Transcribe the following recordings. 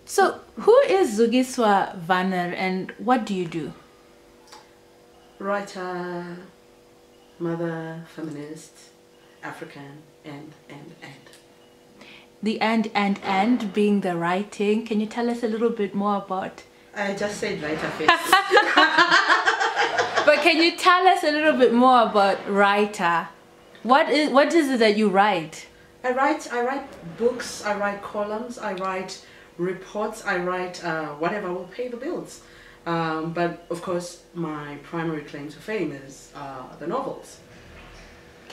So, who is Zukiswa Wanner and what do you do? Writer, mother, feminist, African, and. The and being the writing. Can you tell us a little bit more about? I just said writer first. But can you tell us a little bit more about writer? What is it that you write? I write books, I write columns, I write reports, I write whatever will pay the bills. But of course, my primary claim to fame is the novels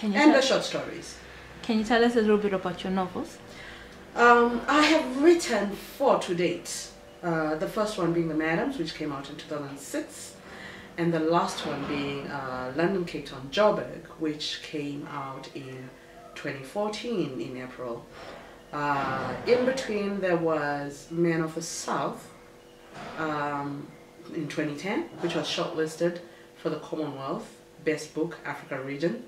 and the short stories. Can you tell us a little bit about your novels? I have written 4 to date. The first one being The Madams, which came out in 2006. And the last one being London, Cape Town, Joburg, which came out in 2014 in April. In between there was Men of the South in 2010, which was shortlisted for the Commonwealth Best Book Africa Region.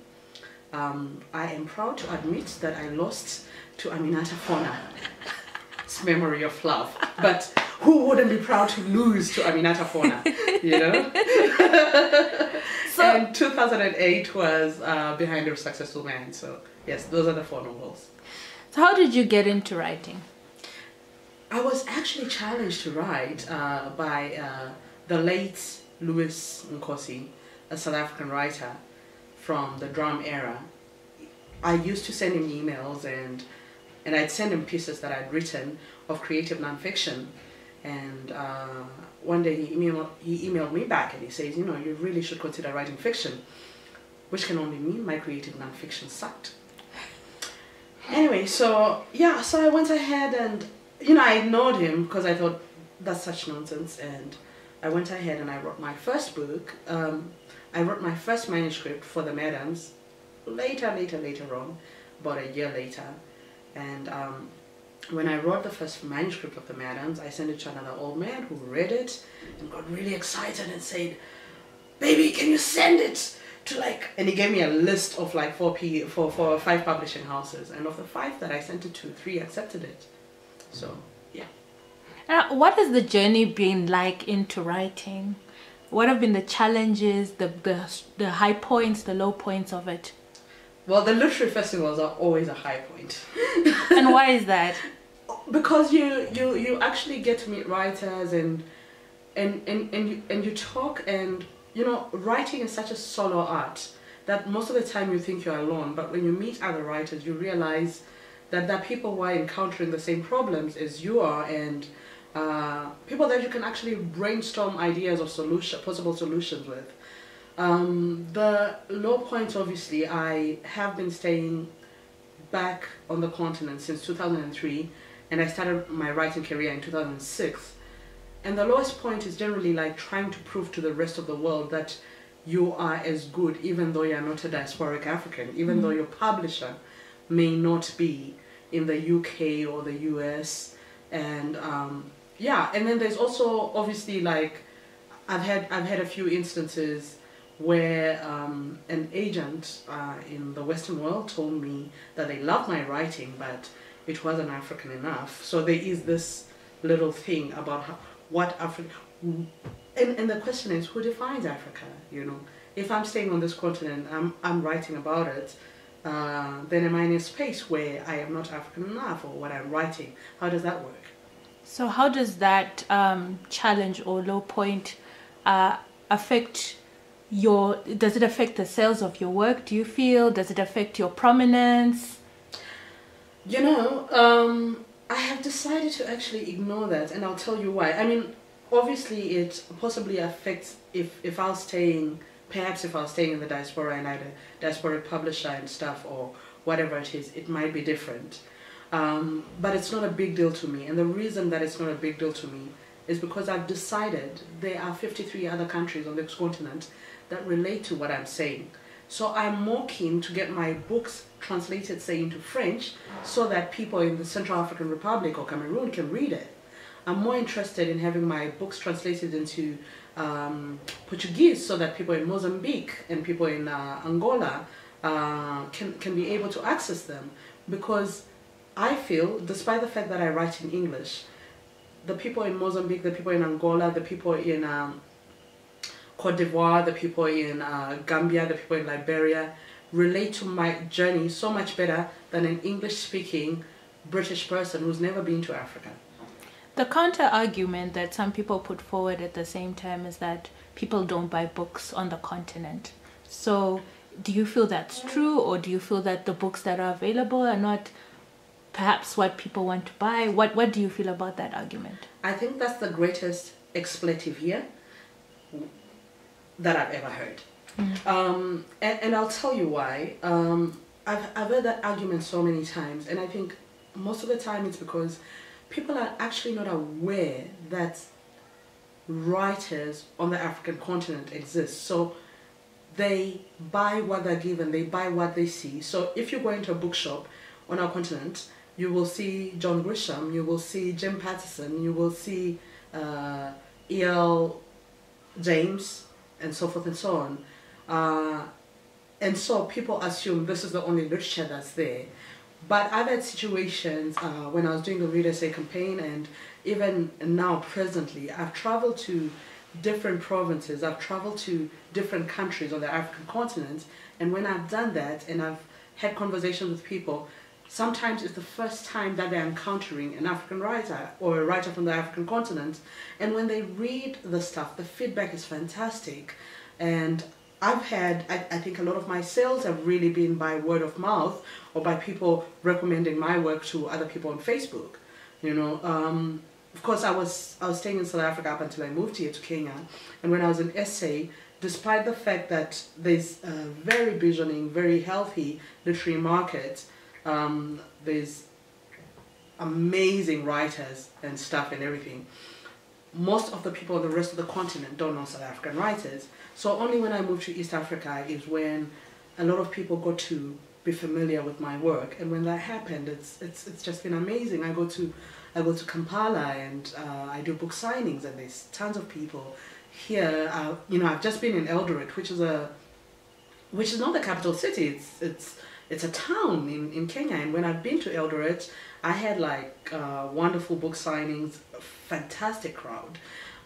I am proud to admit that I lost to Aminata Fona. It's memory of love. But who wouldn't be proud to lose to Aminata Fona, you know? So, and 2008 was Behind a Successful Man. So yes, those are the 4 novels. So how did you get into writing? I was actually challenged to write by the late Louis Nkosi, a South African writer from the drum era. I used to send him emails and I'd send him pieces that I'd written of creative nonfiction. And one day he emailed me back and he says, you know, you really should consider writing fiction, which can only mean my creative nonfiction sucked. Anyway, so yeah, so I went ahead and, you know, I ignored him because I thought that's such nonsense. And I went ahead and I wrote my first book. I wrote my first manuscript for The Madams later on, about a year later. And when I wrote the first manuscript of The Madams, I sent it to another old man who read it and got really excited and said, baby, can you send it to like... And he gave me a list of like 5 publishing houses. And of the 5 that I sent it to, 3 accepted it. So, yeah. What has the journey been like into writing? What have been the challenges, the high points, the low points of it? Well, the literary festivals are always a high point. And why is that? Because you actually get to meet writers and you talk, and you know, writing is such a solo art that most of the time you think you're alone, but when you meet other writers you realize that there are people who are encountering the same problems as you are, and people that you can actually brainstorm ideas of possible solutions with. The low points, obviously, I have been staying back on the continent since 2003, and I started my writing career in 2006. And the lowest point is generally like trying to prove to the rest of the world that you are as good, even though you're not a diasporic African, even though your publisher may not be in the UK or the US. And yeah, and then there's also obviously like I've had a few instances where an agent in the Western world told me that they loved my writing, but it wasn't African enough. So there is this little thing about what Africa, and the question is, who defines Africa? You know, if I'm staying on this continent, I'm writing about it, then am I in a space where I am not African enough, or what I'm writing? How does that work? So how does that challenge or low point affect does it affect the sales of your work, do you feel? Does it affect your prominence? You know, I have decided to actually ignore that, and I'll tell you why. I mean, obviously it possibly affects if I was staying, perhaps if I was staying in the diaspora and I had a diasporic publisher and stuff, or whatever it is, it might be different. But it's not a big deal to me, and the reason that it's not a big deal to me is because I've decided there are 53 other countries on this continent that relate to what I'm saying. So I'm more keen to get my books translated, say, into French, so that people in the Central African Republic or Cameroon can read it. I'm more interested in having my books translated into Portuguese, so that people in Mozambique and people in Angola can be able to access them. Because I feel, despite the fact that I write in English, the people in Mozambique, the people in Angola, the people in Cote d'Ivoire, the people in Gambia, the people in Liberia relate to my journey so much better than an English-speaking British person who's never been to Africa. The counter-argument that some people put forward at the same time is that people don't buy books on the continent. So do you feel that's true, or do you feel that the books that are available are not perhaps what people want to buy? What do you feel about that argument? I think that's the greatest expletive here that I've ever heard. And I'll tell you why. I've heard that argument so many times, and I think most of the time it's because people are actually not aware that writers on the African continent exist. So they buy what they're given, they buy what they see. So if you go into a bookshop on our continent, you will see John Grisham, you will see Jim Patterson, you will see E.L. James, and so forth and so on. And so people assume this is the only literature that's there. But I've had situations when I was doing the Read Essay campaign, and even now presently, I've traveled to different provinces, I've traveled to different countries on the African continent, and when I've done that and I've had conversations with people, sometimes it's the first time that they're encountering an African writer or a writer from the African continent, and when they read the stuff, the feedback is fantastic. And I've had, I think a lot of my sales have really been by word of mouth or by people recommending my work to other people on Facebook. You know, of course I was staying in South Africa up until I moved here to Kenya, and when I was in SA, despite the fact that there's a very burgeoning, very healthy literary market, there's amazing writers and stuff and everything, most of the people on the rest of the continent don't know South African writers. So only when I moved to East Africa is when a lot of people got to be familiar with my work, and when that happened, it's just been amazing. I go to Kampala and I do book signings, and there's tons of people here. You know, I've just been in Eldoret, which is not the capital city. It's a town in Kenya, and when I've been to Eldoret, I had like wonderful book signings, fantastic crowd,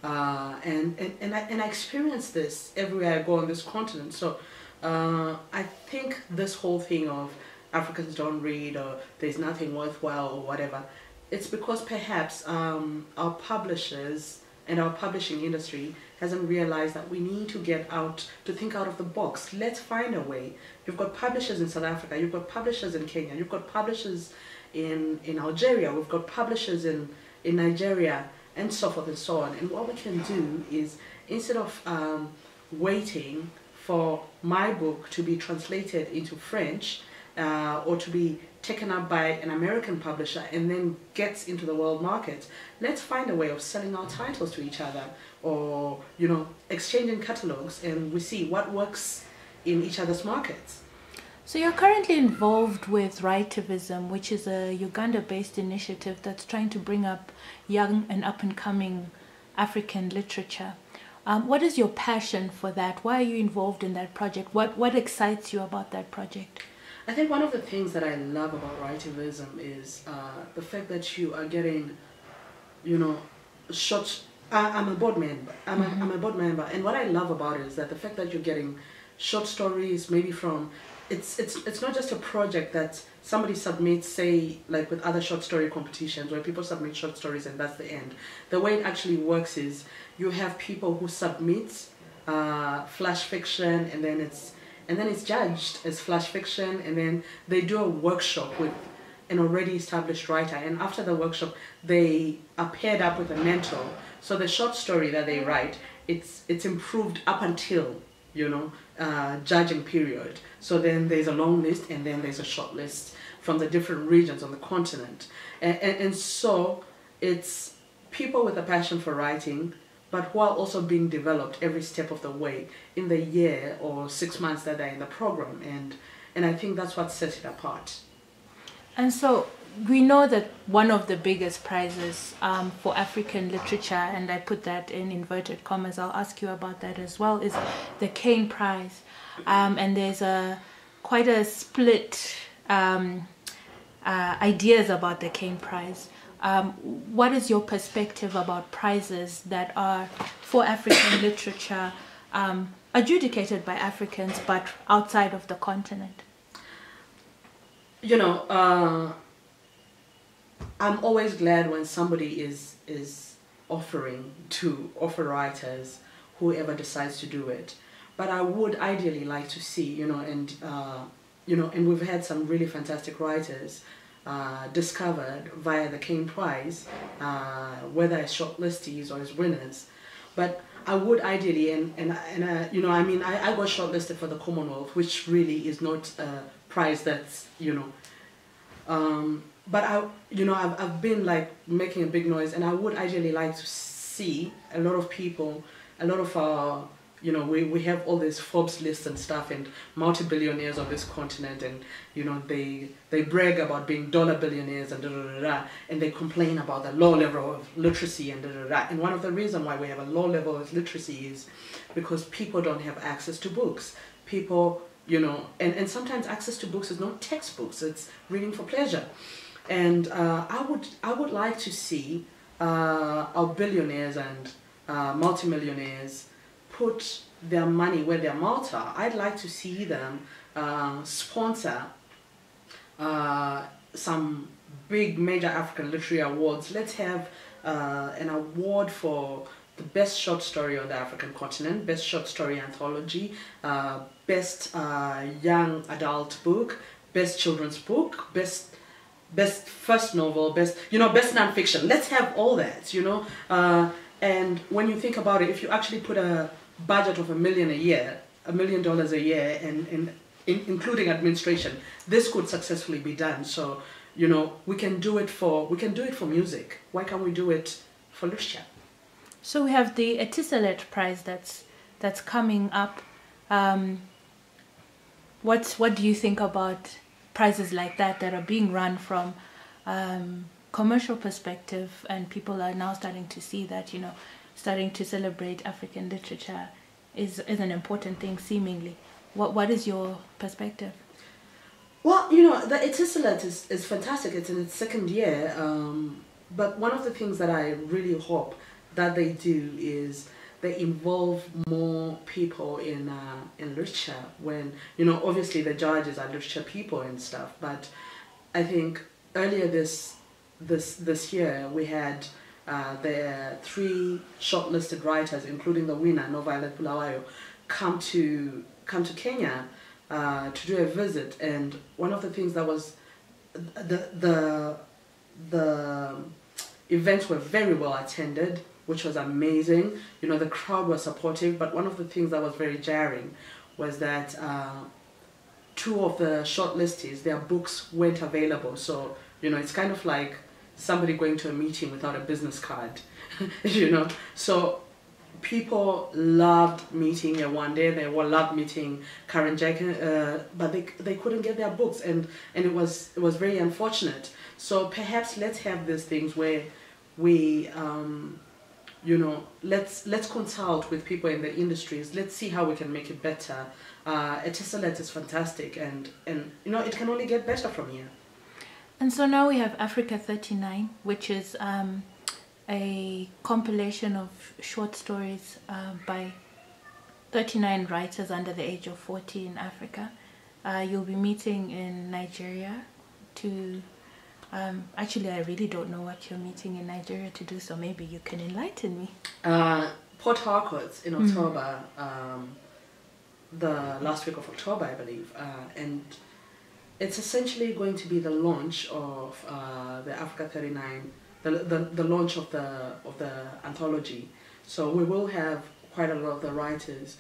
and I experience this everywhere I go on this continent. So I think this whole thing of Africans don't read, or there's nothing worthwhile, or whatever, it's because perhaps our publishers and our publishing industry hasn't realized that we need to think out of the box. Let's find a way. You've got publishers in South Africa, you've got publishers in Kenya, you've got publishers in Algeria, we've got publishers in Nigeria, and so forth and so on. And what we can do is, instead of waiting for my book to be translated into French or to be taken up by an American publisher and then gets into the world market, let's find a way of selling our titles to each other, or, you know, exchanging catalogs, and we see what works in each other's markets. So you're currently involved with Writivism, which is a Uganda-based initiative that's trying to bring up young and up-and-coming African literature. What is your passion for that? Why are you involved in that project? What excites you about that project? I think one of the things that I love about Writivism is the fact that you are getting, you know, short. I'm a board member. I'm a board member, and what I love about it is that the fact that you're getting short stories, maybe from. It's not just a project that somebody submits, say, like with other short story competitions where people submit short stories and that's the end. The way it actually works is you have people who submit flash fiction, and then it's judged as flash fiction, and then they do a workshop with an already established writer, and after the workshop they are paired up with a mentor. So the short story that they write, it's improved up until, you know, judging period. So then there's a long list, and then there's a short list from the different regions on the continent. And so it's people with a passion for writing, but who are also being developed every step of the way in the year or 6 months that they're in the program. And I think that's what sets it apart. And so we know that one of the biggest prizes for African literature, and I put that in inverted commas, I'll ask you about that as well, is the Kane Prize. And there's quite a split ideas about the Kane Prize. what is your perspective about prizes that are for African literature, adjudicated by Africans but outside of the continent? You know, I'm always glad when somebody is offering to offer writers, whoever decides to do it. But I would ideally like to see, you know, and we've had some really fantastic writers discovered via the King Prize, whether as shortlistees or as winners. But I would ideally, you know, I mean, I got shortlisted for the Commonwealth, which really is not a prize that's, you know, but I've been like making a big noise, and I would ideally like to see a lot of people, a lot of you know, we have all this Forbes lists and stuff, and multi-billionaires of this continent, and you know, they brag about being dollar billionaires and and they complain about the low level of literacy and And one of the reasons why we have a low level of literacy is because people don't have access to books. People, you know, and sometimes access to books is not textbooks; it's reading for pleasure. And I would like to see our billionaires and multimillionaires put their money where their mouths are. I'd like to see them sponsor some big major African literary awards. Let's have an award for the best short story on the African continent, best short story anthology, best young adult book, best children's book, best first novel, best nonfiction. Let's have all that, you know. And when you think about it, if you actually put a budget of $1 million a year, $1 million a year, and including administration, this could successfully be done. So, you know, we can do it for music. Why can't we do it for literature? So we have the Etisalat Prize that's coming up. What do you think about prizes like that are being run from commercial perspective, and people are now starting to see that, you know, starting to celebrate African literature is an important thing, seemingly. What is your perspective? Well, you know, the Etisalat is fantastic. It's in its second year, but one of the things that I really hope that they do is they involve more people in literature. When, you know, obviously the judges are literature people and stuff, but I think earlier this year we had the 3 shortlisted writers, including the winner, Novailet Bulawayo, come to Kenya to do a visit. And one of the things that was the events were very well attended, which was amazing. You know, the crowd was supportive, but one of the things that was very jarring was that 2 of the shortlistees, their books weren't available. So, you know, it's kind of like somebody going to a meeting without a business card, you know. So people loved meeting Yawande, they loved meeting Karen Jack, but they couldn't get their books, and it was very unfortunate. So perhaps let's have these things where we you know, let's consult with people in the industries. Let's see how we can make it better. Etisalat is fantastic, and you know, it can only get better from here. And so now we have Africa 39, which is a compilation of short stories by 39 writers under the age of 40 in Africa. You'll be meeting in Nigeria to... actually, I really don't know what you're meeting in Nigeria to do, so maybe you can enlighten me. Port Harcourt in October, the last week of October, I believe, and it's essentially going to be the launch of the Africa 39, the launch of the anthology. So we will have quite a lot of the writers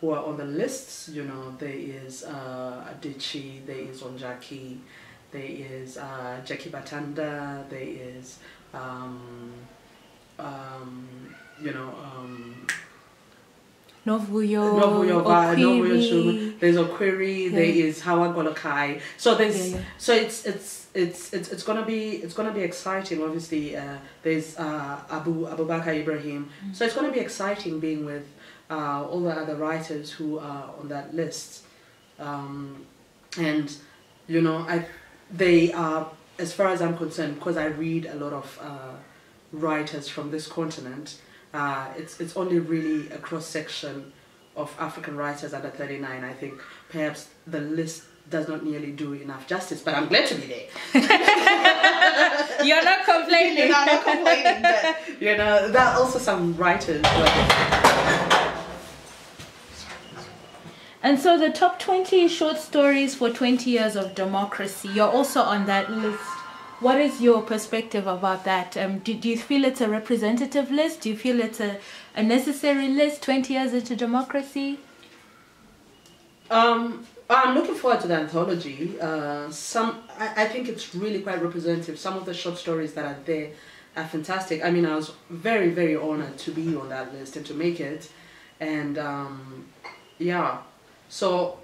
who are on the lists. You know, there is Adichie, there is Onjaki, there is Jackie Batanda, there is you know, Novuyo, there's Okwiri, there is Hawa Golokai. So there's so it's gonna be exciting. Obviously, there's Abubakar Ibrahim. So it's gonna be exciting being with all the other writers who are on that list, and you know, they are as far as I'm concerned, because I read a lot of writers from this continent, it's only really a cross-section of African writers under 39. I think perhaps the list does not nearly do enough justice, but I'm glad to be there. You're not complaining. No, I'm not complaining, but you know, there are also some writers. And so the top 20 short stories for 20 years of democracy, you're also on that list. What is your perspective about that? Do you feel it's a representative list? Do you feel it's a necessary list, 20 years into democracy? I'm looking forward to the anthology. I think it's really quite representative. Some of the short stories that are there are fantastic. I mean, I was very, very honored to be on that list and to make it. And yeah, so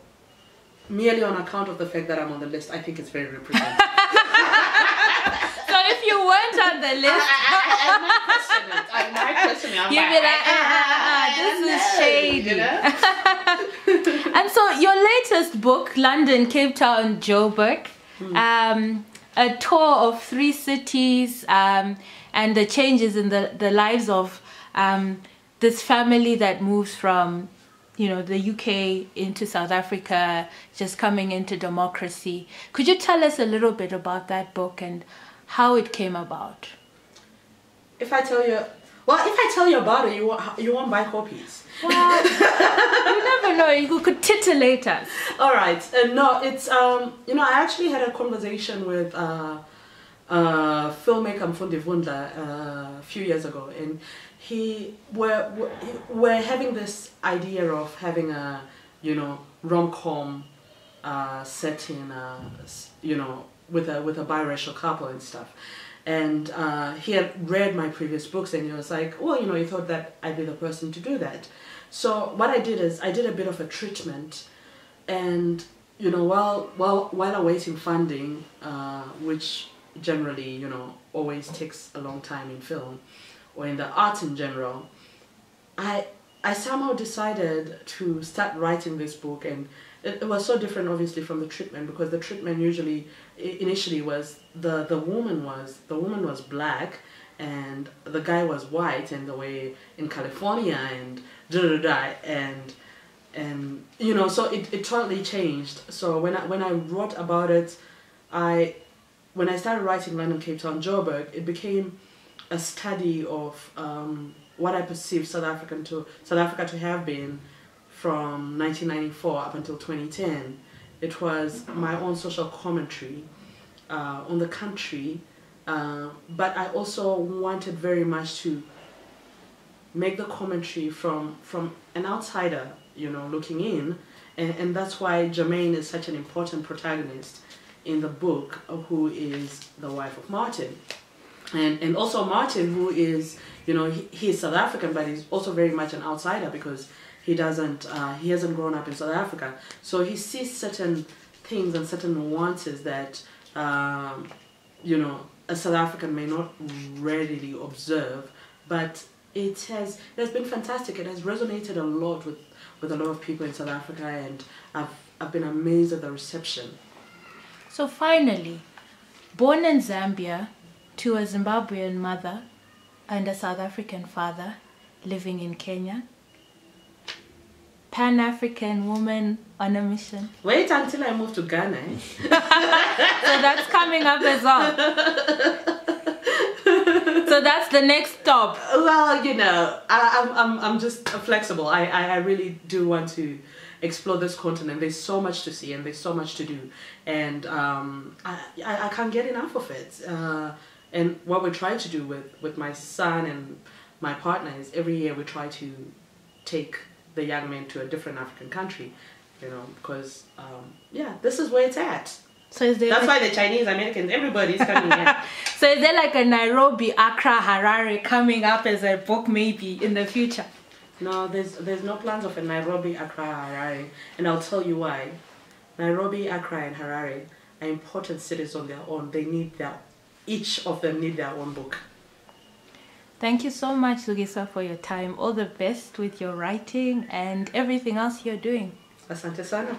merely on account of the fact that I'm on the list, I think it's very representative. So if you weren't on the list, I might question it. I might question it. you'd be like, this is shady. You know? And so your latest book, London, Cape Town, Joburg, a tour of 3 cities and the changes in the lives of this family that moves from, you know, the UK into South Africa, just coming into democracy. Could you tell us a little bit about that book and how it came about? If I tell you, well, if I tell you about it, you won't buy copies. Well, you never know. You could titillate us. All right. No, it's you know, I actually had a conversation with filmmaker Mfundi Vundla a few years ago, and we're having this idea of having a, you know, rom-com set in you know, with a biracial couple and stuff. And he had read my previous books, and he was like, well, you know, he thought that I'd be the person to do that. So what I did is I did a bit of a treatment, and you know, while awaiting funding, which generally, you know, always takes a long time in film or in the arts in general, I somehow decided to start writing this book. And it was so different, obviously, from the treatment, because the treatment initially was the woman was black and the guy was white, and the way in California and and you know, so it totally changed. So when I wrote about it, when I started writing London, Cape Town, Joburg, it became a study of what I perceived South Africa to have been from 1994 up until 2010. It was my own social commentary on the country, but I also wanted very much to make the commentary from an outsider, you know, looking in, and that's why Jermaine is such an important protagonist in the book, who is the wife of Martin. And also Martin, who is, you know, he is South African, but he's also very much an outsider because he hasn't grown up in South Africa. So he sees certain things and certain nuances that, you know, a South African may not readily observe, but it has been fantastic. It has resonated a lot with a lot of people in South Africa, and I've been amazed at the reception. So finally, born in Zambia to a Zimbabwean mother and a South African father living in Kenya, Pan-African woman on a mission. Wait until I move to Ghana. So that's coming up as well. So that's the next stop. Well, you know, I'm just flexible. I really do want to explore this continent. There's so much to see and there's so much to do, and I can't get enough of it. And what we try to do with my son and my partner is every year we try to take the young men to a different African country, you know, because yeah, this is where it's at. So is there, that's why the Chinese, Americans, everybody's coming here. So is there like a Nairobi, Accra, Harare coming up as a book maybe in the future? No, there's no plans of a Nairobi, Accra, Harare, and I'll tell you why. Nairobi, Accra, and Harare are important cities on their own. They need each of them need their own book. Thank you so much, Zukiswa, for your time. All the best with your writing and everything else you're doing. Asante sana.